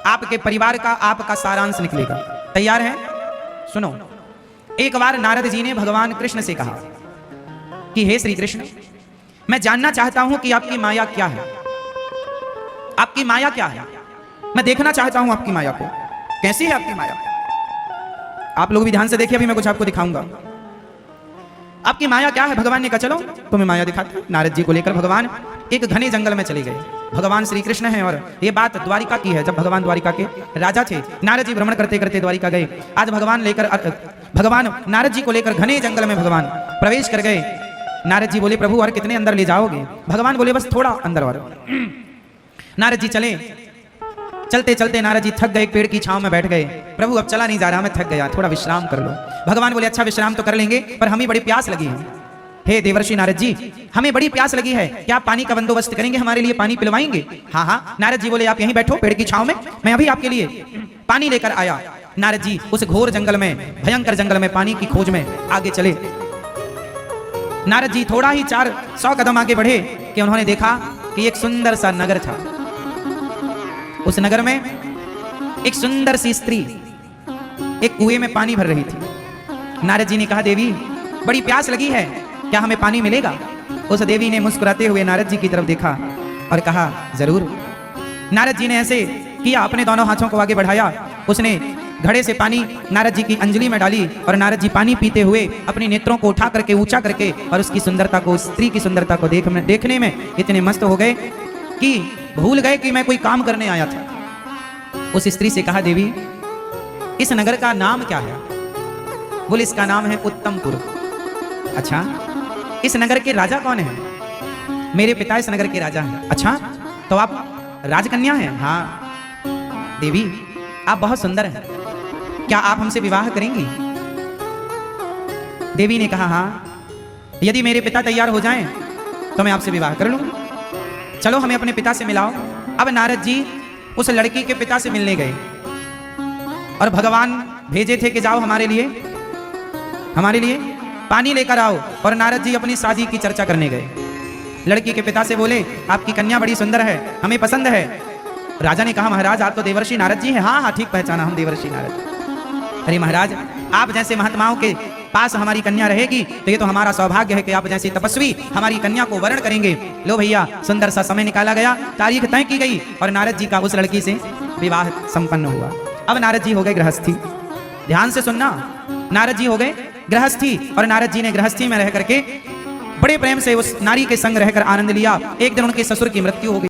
आपके परिवार का, आपका सारांश निकलेगा। तैयार है? सुनो। एक बार नारद जी ने भगवान कृष्ण से कहा कि हे श्री कृष्ण, मैं जानना चाहता हूं कि आपकी माया क्या है। आपकी माया क्या है? मैं देखना चाहता हूं आपकी माया को। कैसी है आपकी माया? आप लोग भी ध्यान से देखिए, अभी मैं कुछ आपको दिखाऊंगा। आपकी माया क्या है? भगवान ने कहा चलो तुम्हें माया दिखाते हैं। नारद जी को लेकर भगवान एक घने जंगल में चले गए। भगवान श्री कृष्ण हैं और ये बात द्वारिका की है, जब भगवान द्वारिका के राजा थे। नारद जी भ्रमण करते करते द्वारिका गए। आज भगवान नारद जी को लेकर घने जंगल में भगवान प्रवेश कर गए। नारद जी बोले प्रभु और कितने अंदर ले जाओगे? भगवान बोले बस थोड़ा अंदर और। नारद जी चले। चलते चलते नारद जी थक गए, पेड़ की छांव में बैठ गए। प्रभु अब चला नहीं जा रहा, मैं थक गया, थोड़ा विश्राम कर लो। भगवान बोले अच्छा विश्राम तो कर लेंगे, पर हमें बड़ी प्यास लगी है। हे देवर्षि नारद जी, हमें बड़ी प्यास लगी है, क्या आप पानी का बंदोबस्त करेंगे? हमारे लिए पानी पिलवाएंगे? हाँ हाँ। नारद जी बोले आप यहीं बैठो पेड़ की छांव में, मैं अभी आपके लिए पानी लेकर आया। नारद जी उस घोर जंगल में, भयंकर जंगल में पानी की खोज में आगे चले। नारद जी थोड़ा ही 400 कदम आगे बढ़े कि उन्होंने देखा कि एक सुंदर सा नगर था। उस नगर में एक सुंदर सी स्त्री एक कुएं में पानी भर रही थी। नारद जी ने कहा देवी बड़ी प्यास लगी है, क्या हमें पानी मिलेगा? उस देवी ने मुस्कुराते हुए नारद जी की तरफ देखा और कहा जरूर। नारद जी ने ऐसे किया, अपने दोनों हाथों को आगे बढ़ाया। उसने घड़े से पानी नारद जी की अंजलि में डाली और नारद जी पानी पीते हुए अपने नेत्रों को उठा करके ऊंचा करके और उसकी सुंदरता को, स्त्री की सुंदरता को देखने में इतने मस्त हो गए कि भूल गए कि मैं कोई काम करने आया था। उस स्त्री से कहा देवी इस नगर का नाम क्या है? बोले इसका नाम है उत्तमपुर। अच्छा, इस नगर के राजा कौन है? मेरे पिता इस नगर के राजा हैं। अच्छा, तो आप राजकन्या हैं? हाँ। देवी आप बहुत सुंदर हैं, क्या आप हमसे विवाह करेंगी? देवी ने कहा हाँ, यदि मेरे पिता तैयार हो जाएं तो मैं आपसे विवाह कर लूंगी। चलो हमें अपने पिता से मिलाओ। अब नारद जी उस लड़की के पिता से मिलने गए और भगवान भेजे थे कि जाओ हमारे लिए पानी लेकर आओ। और नारद जी अपनी शादी की चर्चा करने गए। लड़की के पिता से बोले आपकी कन्या बड़ी सुंदर है, हमें पसंद है। राजा ने कहा महाराज आप तो देवर्षि नारद जी हैं। हाँ हाँ ठीक पहचाना, हम देवर्षि नारद। अरे महाराज आप जैसे महात्माओं के पास हमारी कन्या रहेगी तो ये तो हमारा सौभाग्य है कि आप जैसे तपस्वी हमारी कन्या को वरण करेंगे। लो भैया, सुंदर सा समय निकाला गया, तारीख तय की गई और नारद जी का उस लड़की से विवाह संपन्न हुआ। अब नारद जी हो गए गृहस्थी। ध्यान से सुनना, नारद जी हो गए गृहस्थी और नारद जी ने गृहस्थी में रह करके बड़े प्रेम से उस नारी के संग रहकर आनंद लिया। एक दिन उनके ससुर की मृत्यु हो गई।